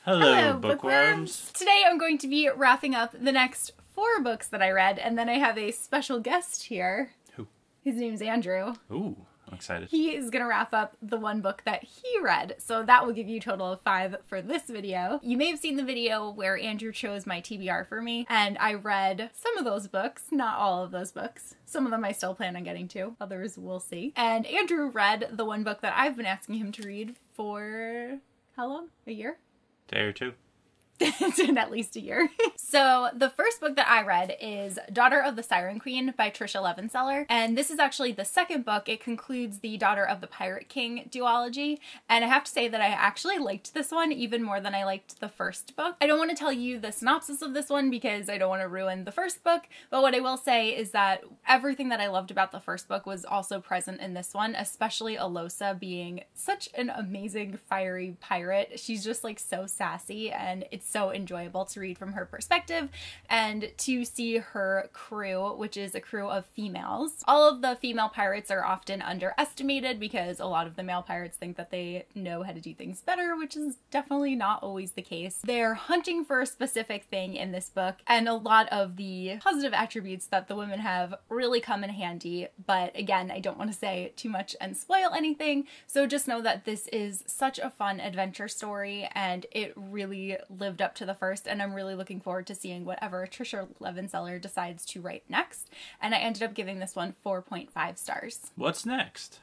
Hello, bookworms. Today I'm going to be wrapping up the next 4 books that I read, and then I have a special guest here. Who? His name's Andrew. Ooh, I'm excited. He is going to wrap up the 1 book that he read, so that will give you a total of 5 for this video. You may have seen the video where Andrew chose my TBR for me, and I read some of those books, not all of those books. Some of them I still plan on getting to, others we'll see. And Andrew read the 1 book that I've been asking him to read for, how long? A year? Day or two. It's been at least a year. So the first book that I read is Daughter of the Siren Queen by Tricia Levenseller. And this is actually the second book. It concludes the Daughter of the Pirate King duology. And I have to say that I actually liked this one even more than I liked the first book. I don't want to tell you the synopsis of this one because I don't want to ruin the first book. But what I will say is that everything that I loved about the first book was also present in this one, especially Alosa being such an amazing fiery pirate. She's just like so sassy, and it's so enjoyable to read from her perspective and to see her crew, which is a crew of females. All of the female pirates are often underestimated because a lot of the male pirates think that they know how to do things better, which is definitely not always the case. They're hunting for a specific thing in this book, and a lot of the positive attributes that the women have really come in handy, but again, I don't want to say too much and spoil anything, so just know that this is such a fun adventure story, and it really lived up to the first, and I'm really looking forward to seeing whatever Tricia Levenseller decides to write next. And I ended up giving this one 4.5 stars. What's next?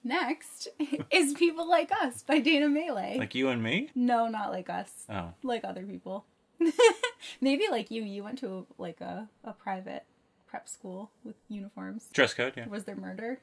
Next is People Like Us by Dana Melee. Like you and me? No, not like us. Oh. Like other people. Maybe like you. You went to like a private prep school with uniforms. Dress code, yeah. Was there murder?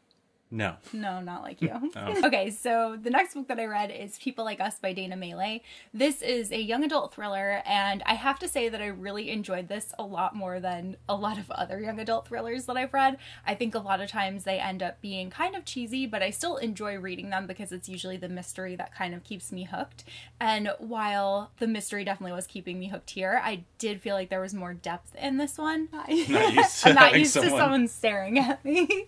No. No, not like you. Oh. Okay, so the next book that I read is People Like Us by Dana Melee. This is a young adult thriller, and I have to say that I really enjoyed this a lot more than a lot of other young adult thrillers that I've read. I think a lot of times they end up being kind of cheesy, but I still enjoy reading them because it's usually the mystery that kind of keeps me hooked. And while the mystery definitely was keeping me hooked here, I did feel like there was more depth in this one. Not used to I'm not having used to someone staring at me.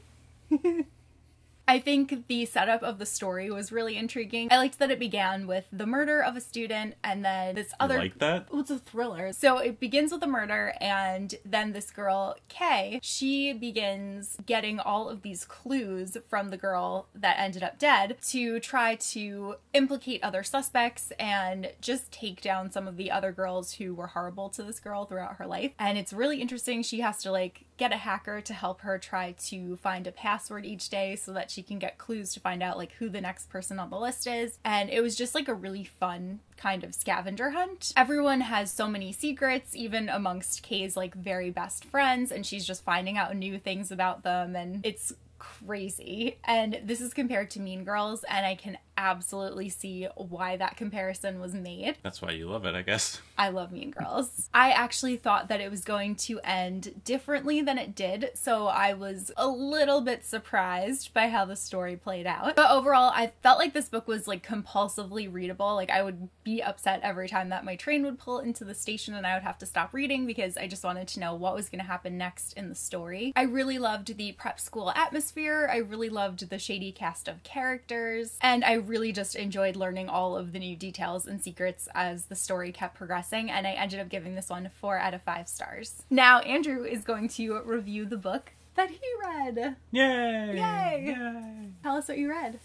I think the setup of the story was really intriguing. I liked that it began with the murder of a student, and then this other... You like that? Well, it's a thriller. So it begins with a murder, and then this girl, Kay, she begins getting all of these clues from the girl that ended up dead to try to implicate other suspects and just take down some of the other girls who were horrible to this girl throughout her life. And it's really interesting. She has to like get a hacker to help her try to find a password each day so that she can get clues to find out like who the next person on the list is. And it was just like a really fun kind of scavenger hunt. Everyone has so many secrets, even amongst Kay's like very best friends, and she's just finding out new things about them, and it's crazy. And this is compared to Mean Girls, and I can absolutely see why that comparison was made. That's why you love it, I guess. I love Mean Girls. I actually thought that it was going to end differently than it did, so I was a little bit surprised by how the story played out. But overall, I felt like this book was like compulsively readable. Like I would be upset every time that my train would pull into the station and I would have to stop reading because I just wanted to know what was going to happen next in the story. I really loved the prep school atmosphere. I really loved the shady cast of characters, and I really just enjoyed learning all of the new details and secrets as the story kept progressing, and I ended up giving this one 4 out of 5 stars. Now Andrew is going to review the book that he read. Yay! Yay! Yay! Tell us what you read.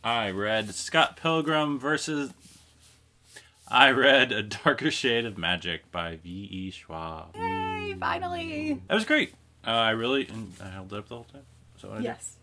I read Scott Pilgrim versus... I read A Darker Shade of Magic by V.E. Schwab. Yay! Finally! That was great. I held it up the whole time. So I Yes.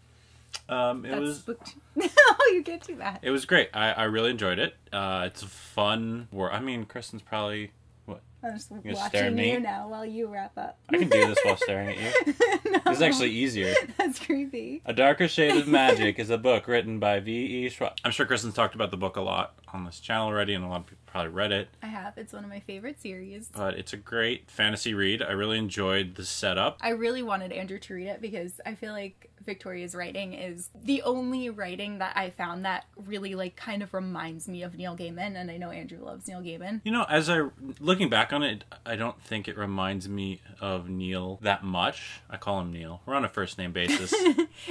It was... Oh, you can't do that. It was great. I really enjoyed it. It's a fun work. I mean, Kristen's probably... What? I'm just stare at watching me? you now while you wrap up. I can do this while staring at you. No, This is actually easier. that's creepy. A Darker Shade of Magic is a book written by V.E. Schwab. I'm sure Kristen's talked about the book a lot on this channel already, and a lot of people probably read it. I have. It's one of my favorite series. But it's a great fantasy read. I really enjoyed the setup. I really wanted Andrew to read it because I feel like Victoria's writing is the only writing that I found that really like kind of reminds me of Neil Gaiman, and I know Andrew loves Neil Gaiman. You know, looking back on it, I don't think it reminds me of Neil that much. I call him Neil. We're on a first name basis.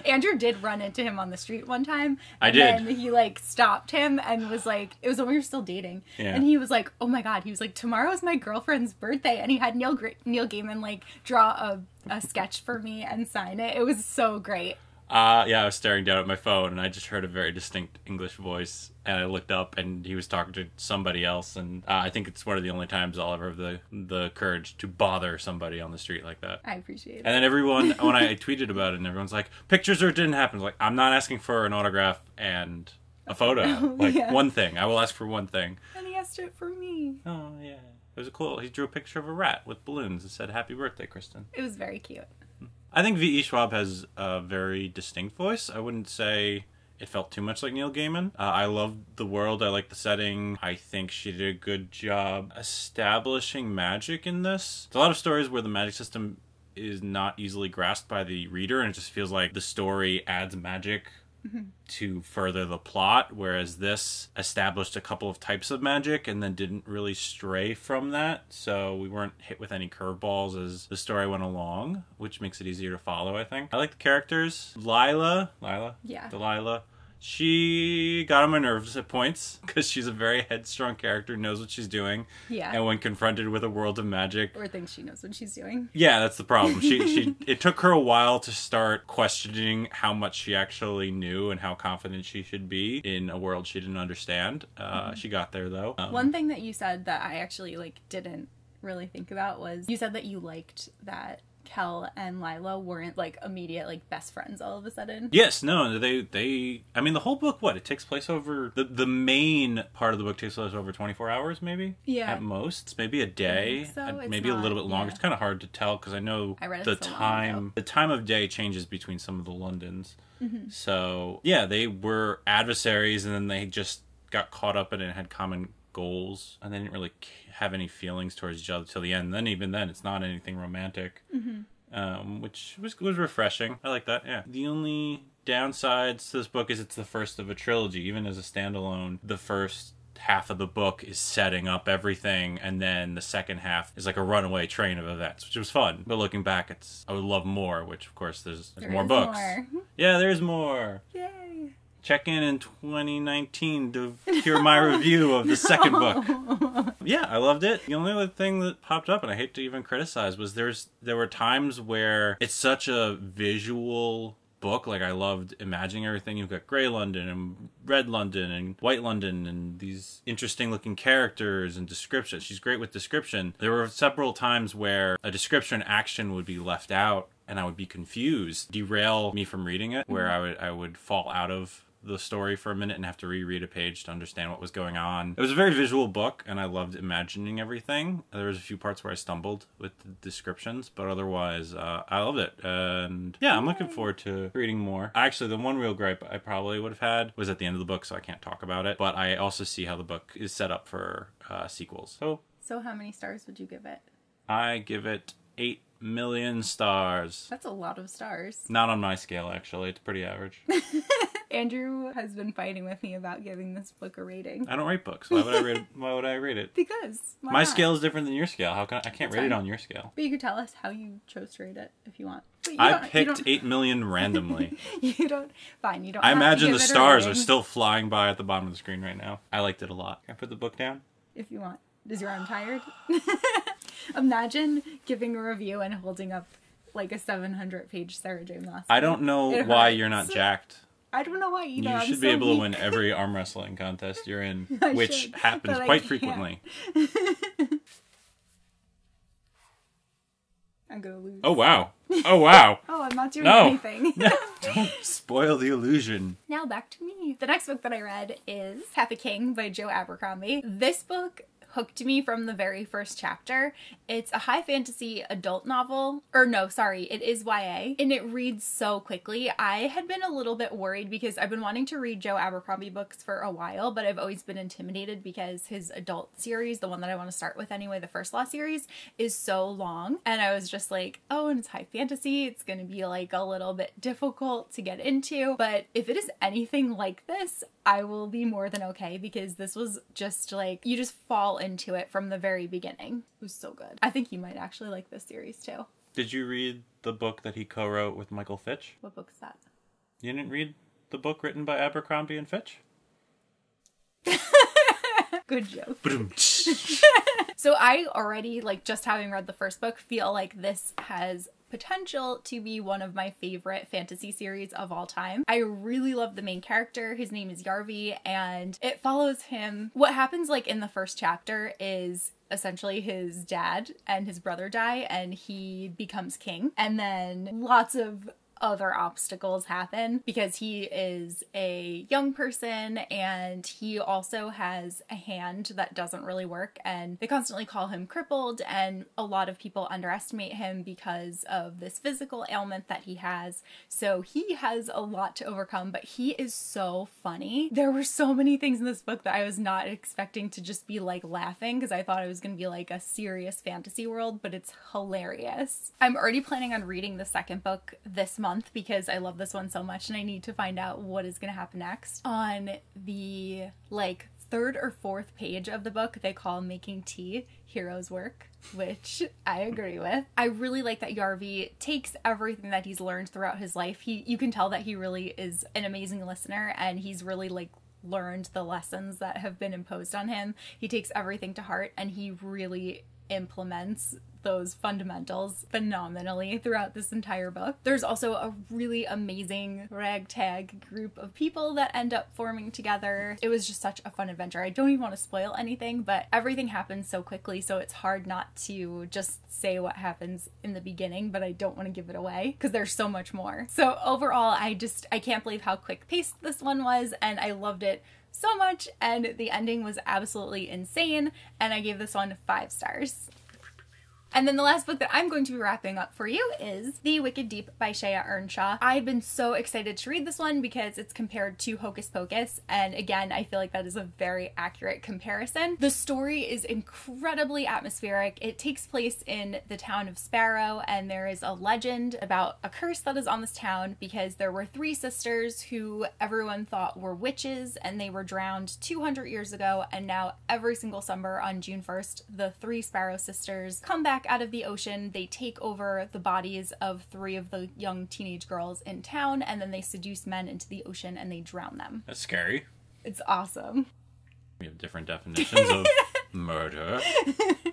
Andrew did run into him on the street one time. I did. And he like stopped him and was like, it was when we were still dating. Yeah. And he was like, oh my God. He was like, tomorrow's my girlfriend's birthday. And he had Neil Gaiman like draw a sketch for me and sign it. It was so great. Yeah, I was staring down at my phone and I just heard a very distinct English voice and I looked up and he was talking to somebody else, and I think it's one of the only times I'll ever have the courage to bother somebody on the street like that. I appreciate it. And then everyone, when I tweeted about it, and everyone's like, pictures or it didn't happen. I was like, I'm not asking for an autograph and a photo. Like, Yeah. one thing. I will ask for one thing. And he asked it for me. Oh, yeah. It was cool. He drew a picture of a rat with balloons and said, happy birthday, Kristen. It was very cute. I think V.E. Schwab has a very distinct voice. I wouldn't say it felt too much like Neil Gaiman. I loved the world. I liked the setting. I think she did a good job establishing magic in this. There's a lot of stories where the magic system is not easily grasped by the reader, and it just feels like the story adds magic to further the plot, whereas this established a couple of types of magic and then didn't really stray from that, so we weren't hit with any curveballs as the story went along, which makes it easier to follow, I think. I like the characters. Delilah, she got on my nerves at points because she's a very headstrong character, knows what she's doing. Yeah. And when confronted with a world of magic, Or thinks she knows what she's doing. yeah, that's the problem. It took her a while to start questioning how much she actually knew and how confident she should be in a world she didn't understand. She got there though. One thing that you said that I actually like didn't really think about was you said that you liked that Kel and Lila weren't like immediate like best friends all of a sudden. Yes, no, they I mean the whole book, it takes place over the main part of the book takes place over 24 hours maybe? Yeah. At most. It's maybe a day. So it's maybe a little not- bit longer. yeah. It's kind of hard to tell because I know I read it the so long time ago. the time of day changes between some of the Londons. Mm-hmm. So, yeah, they were adversaries and then they just got caught up in it and had common goals, and they didn't really have any feelings towards each other till the end. And then even then it's not anything romantic. Which was refreshing. I like that, yeah. The only downsides to this book is it's the first of a trilogy. Even as a standalone, the first half of the book is setting up everything, and then the second half is like a runaway train of events, which was fun. But looking back, I would love more, which of course there's more is books. more. Yeah, there's more. Yay. Check in 2019 to hear my review of the second book. Yeah, I loved it. The only other thing that popped up, and I hate to even criticize, was there were times where it's such a visual book. Like, I loved imagining everything. You've got Grey London and Red London and White London and these interesting looking characters and description. She's great with description. There were several times where a description action would be left out and I would be confused, derail me from reading it, where I would fall out of the story for a minute and have to reread a page to understand what was going on. It was a very visual book, and I loved imagining everything. There was a few parts where I stumbled with the descriptions, but otherwise, I loved it. And yeah, I'm looking forward to reading more. Actually, the one real gripe I probably would have had was at the end of the book, so I can't talk about it. But I also see how the book is set up for sequels. So how many stars would you give it? I give it 8 million stars. That's a lot of stars. Not on my scale, actually. It's pretty average. Andrew has been fighting with me about giving this book a rating. I don't rate books. Why would I rate? Why would I rate it? Because why My not? scale is different than your scale. How can I can't That's rate it fine. on your scale? But you could tell us how you chose to rate it if you want. But you I don't- you picked don't- 8 million randomly. You don't. Fine. You don't. I have to imagine give the it a stars are rating still flying by at the bottom of the screen right now. I liked it a lot. Can I put the book down? if you want. Is your arm tired? Imagine giving a review and holding up like a 700-page Sarah J. Maas. I don't know It why hurts. you're not jacked. I don't know why either. You I'm should be so able to weak. win every arm wrestling contest you're in, I which should, happens but I quite can't. frequently. I'm gonna lose. Oh, wow. Oh, wow. Oh, I'm not doing No. anything. Don't spoil the illusion. Now back to me. The next book that I read is Peppa King by Joe Abercrombie. This book hooked me from the very first chapter. It's a high fantasy adult novel, or no, sorry, it is YA, and it reads so quickly. I had been a little bit worried because I've been wanting to read Joe Abercrombie books for a while, but I've always been intimidated because his adult series, the one that I want to start with anyway, the First Law series, is so long. And I was just like, oh, and it's high fantasy, it's gonna be like a little bit difficult to get into. But if it is anything like this, I will be more than okay, because this was just like, you just fall into it from the very beginning. It was so good. I think you might actually like this series too. Did you read the book that he co-wrote with Michael Fitch? What book is that? You didn't read the book written by Abercrombie and Fitch? Good joke. So I already, like, just having read the first book, feel like this has potential to be one of my favorite fantasy series of all time. I really love the main character. His name is Yarvi, and it follows him. What happens, like, in the first chapter is essentially his dad and his brother die, and he becomes king. And then lots of other obstacles happen because he is a young person and he also has a hand that doesn't really work, and they constantly call him crippled, and a lot of people underestimate him because of this physical ailment that he has. So he has a lot to overcome, but he is so funny. There were so many things in this book that I was not expecting to just be like laughing, because I thought it was going to be like a serious fantasy world, but it's hilarious. I'm already planning on reading the second book this month because I love this one so much and I need to find out what is going to happen next. On the like third or fourth page of the book, they call making tea hero's work, which I agree with. I really like that Yarvi takes everything that he's learned throughout his life. You can tell that he really is an amazing listener, and he's really like learned the lessons that have been imposed on him. He takes everything to heart and he really implements those fundamentals phenomenally throughout this entire book. There's also a really amazing ragtag group of people that end up forming together. It was just such a fun adventure. I don't even want to spoil anything, but everything happens so quickly, so it's hard not to just say what happens in the beginning, but I don't want to give it away because there's so much more. So overall, I can't believe how quick-paced this one was, and I loved it so much, and the ending was absolutely insane, and I gave this one 5 stars. And then the last book that I'm going to be wrapping up for you is The Wicked Deep by Shea Ernshaw. I've been so excited to read this one because it's compared to Hocus Pocus, and again, I feel like that is a very accurate comparison. The story is incredibly atmospheric. It takes place in the town of Sparrow, and there is a legend about a curse that is on this town because there were 3 sisters who everyone thought were witches, and they were drowned 200 years ago, and now every single summer on June 1st, the 3 Sparrow sisters come back out of the ocean. They take over the bodies of 3 of the young teenage girls in town, and then they seduce men into the ocean and they drown them. That's scary. It's awesome. We have different definitions of murder.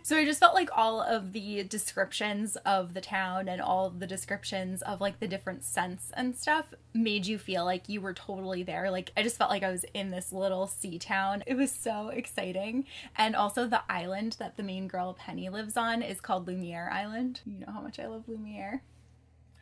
So I just felt like all of the descriptions of the town and all of the descriptions of like the different scents and stuff made you feel like you were totally there. Like I just felt like I was in this little sea town. It was so exciting. And also the island that the main girl Penny lives on is called Lumiere Island. You know how much I love Lumiere.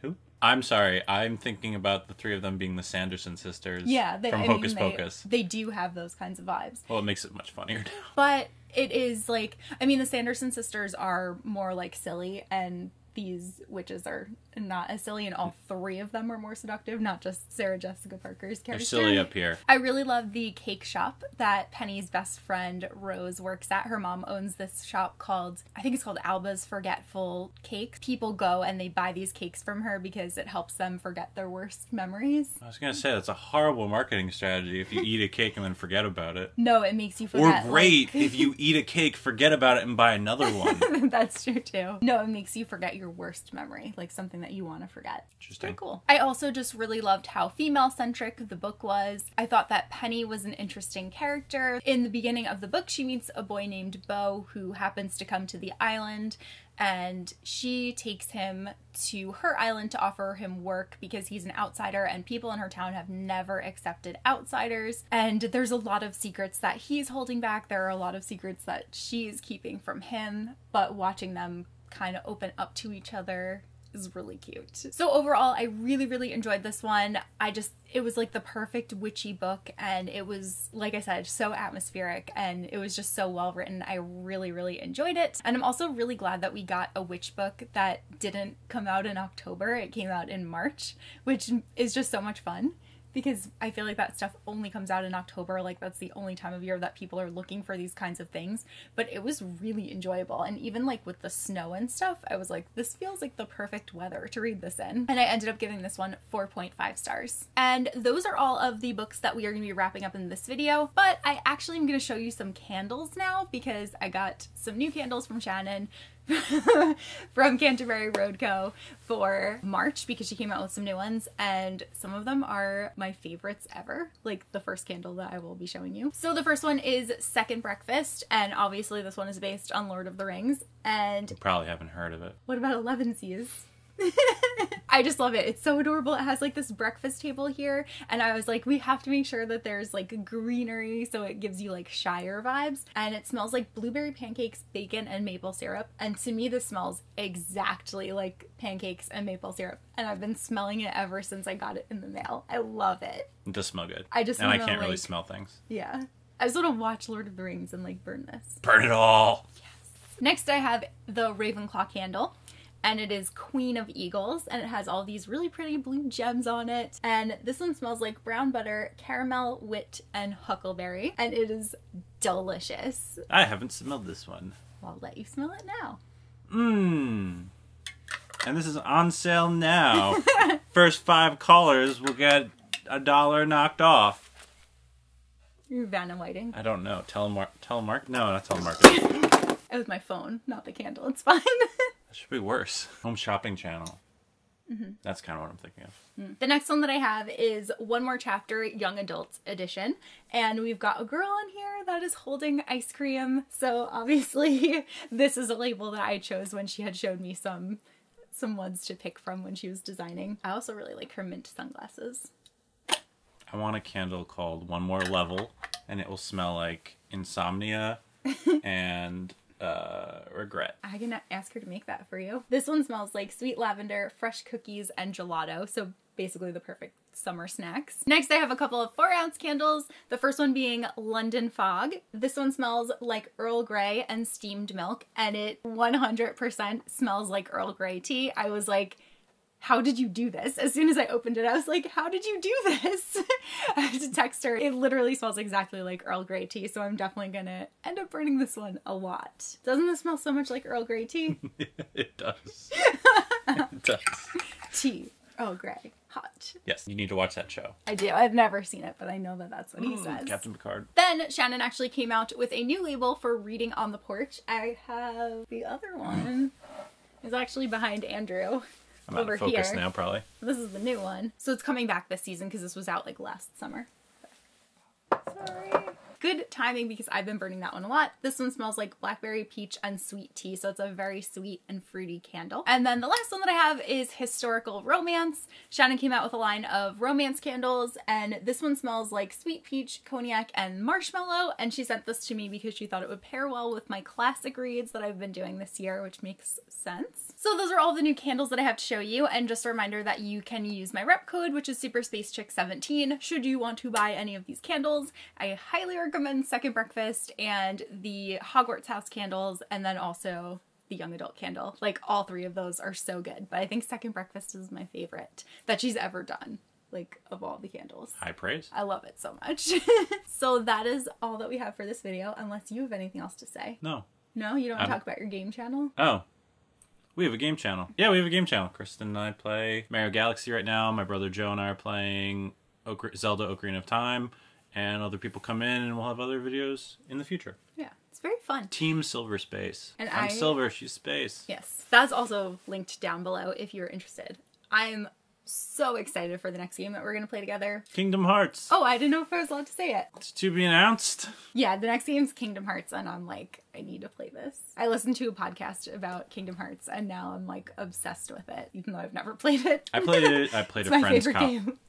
Who? I'm sorry, I'm thinking about the 3 of them being the Sanderson sisters. Yeah, from Hocus Pocus. They do have those kinds of vibes. Well, it makes it much funnier now. But it is like, I mean, the Sanderson sisters are more like silly, and these witches are not as silly, and all 3 of them are more seductive, not just Sarah Jessica Parker's character. They're silly up here. I really love the cake shop that Penny's best friend Rose works at. Her mom owns this shop called, I think it's called Alba's Forgetful Cake. People go and they buy these cakes from her because it helps them forget their worst memories. I was going to say, that's a horrible marketing strategy if you eat a cake and then forget about it. No, it makes you forget. Or great if you eat a cake, forget about it, and buy another one. That's true too. No, it makes you forget your worst memory, like something that you want to forget. Interesting. Pretty cool. I also just really loved how female-centric the book was. I thought that Penny was an interesting character. In the beginning of the book, she meets a boy named Beau who happens to come to the island, and she takes him to her island to offer him work because he's an outsider and people in her town have never accepted outsiders. And there's a lot of secrets that he's holding back. There are a lot of secrets that she's keeping from him, but watching them kind of open up to each other is really cute. So overall, I really, really enjoyed this one. It was like the perfect witchy book, and it was, like I said, so atmospheric, and it was just so well written. I really, really enjoyed it. And I'm also really glad that we got a witch book that didn't come out in October. It came out in March, which is just so much fun, because I feel like that stuff only comes out in October. Like, that's the only time of year that people are looking for these kinds of things. But it was really enjoyable. And even like with the snow and stuff, I was like, this feels like the perfect weather to read this in. And I ended up giving this one 4.5 stars. And those are all of the books that we are going to be wrapping up in this video. But I actually am going to show you some candles now, because I got some new candles from Shannon from Canterbury Road Co. for March, because she came out with some new ones, and some of them are my favorites ever, like the first candle that I will be showing you. So the first one is Second Breakfast, and obviously this one is based on Lord of the Rings. And You probably haven't heard of it. what about Elevensies? I just love it. It's so adorable. It has like this breakfast table here, and I was like, we have to make sure that there's like greenery so it gives you like Shire vibes. And it smells like blueberry pancakes, bacon, and maple syrup. And to me, this smells exactly like pancakes and maple syrup. And I've been smelling it ever since I got it in the mail. I love it. It does smell good. I can't really smell things. Yeah. I just want to watch Lord of the Rings and like burn this. Burn it all! Yes. Next I have the Ravenclaw candle. And it is Queen of Eagles, and it has all these really pretty blue gems on it. And this one smells like brown butter, caramel, wit, and huckleberry. And it is delicious. I haven't smelled this one. I'll let you smell it now. Mmm. And this is on sale now. First 5 callers will get $1 knocked off. You're Vanna Whiting. I don't know. Telemark? No, not telemarketing. It was my phone, not the candle. It's fine. Should be worse. Home shopping channel. That's kind of what I'm thinking of. The next one that I have is One More Chapter, Young Adult Edition. And we've got a girl on here that is holding ice cream. So obviously this is a label that I chose when she had showed me some ones to pick from when she was designing. I also really like her mint sunglasses. I want a candle called One More Level, and it will smell like insomnia and regret. I'm gonna ask her to make that for you. This one smells like sweet lavender, fresh cookies, and gelato. So basically the perfect summer snacks. Next I have a couple of 4-ounce candles. The first one being London Fog. This one smells like Earl Grey and steamed milk, and it 100% smells like Earl Grey tea. I was like, how did you do this? As soon as I opened it, I was like, how did you do this? I had to text her. It literally smells exactly like Earl Grey tea, so I'm definitely gonna end up burning this one a lot. Doesn't this smell so much like Earl Grey tea? It does. It does. Tea. Earl Grey. Hot. Yes, you need to watch that show. I do. I've never seen it, but I know that that's what he says. Captain Picard. Then Shannon actually came out with a new label for Reading on the Porch. I have the other one. It's actually behind Andrew. I'm out of focus now, probably. This is the new one. So it's coming back this season because this was out like last summer. Sorry. Good timing because I've been burning that one a lot. This one smells like blackberry, peach, and sweet tea. So it's a very sweet and fruity candle. And then the last one that I have is Historical Romance. Shannon came out with a line of romance candles, and this one smells like sweet peach, cognac, and marshmallow. And she sent this to me because she thought it would pair well with my classic reads that I've been doing this year, which makes sense. So those are all the new candles that I have to show you. And just a reminder that you can use my rep code, which is SuperSpaceChick17, should you want to buy any of these candles. I highly recommend Second Breakfast and the Hogwarts House candles, and then also the Young Adult candle. Like, all 3 of those are so good, but I think Second Breakfast is my favorite that she's ever done, like, of all the candles. High praise. I love it so much. So that is all that we have for this video, unless you have anything else to say. No. No? You don't want to talk about your game channel? Oh. We have a game channel. Yeah, we have a game channel. Kristen and I play Mario Galaxy right now. My brother Joe and I are playing Zelda Ocarina of Time. And other people come in, and we'll have other videos in the future. Yeah, it's very fun. Team Silver Space. And I'm Silver, she's Space. Yes, that's also linked down below if you're interested. I'm so excited for the next game that we're going to play together. Kingdom Hearts. Oh, I didn't know if I was allowed to say it. It's to be announced. Yeah, the next game's Kingdom Hearts, and I'm like, I need to play this. I listened to a podcast about Kingdom Hearts, and now I'm like obsessed with it, even though I've never played it. I played it. I played it's a my friend's favorite game.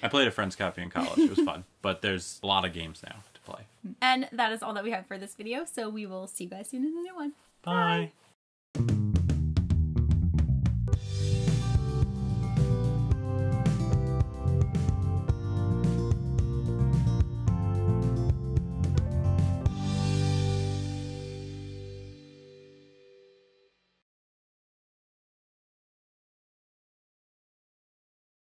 I played a friend's copy in college. It was fun. But there's a lot of games now to play. And that is all that we have for this video, so we will see you guys soon in a new one. Bye. Bye.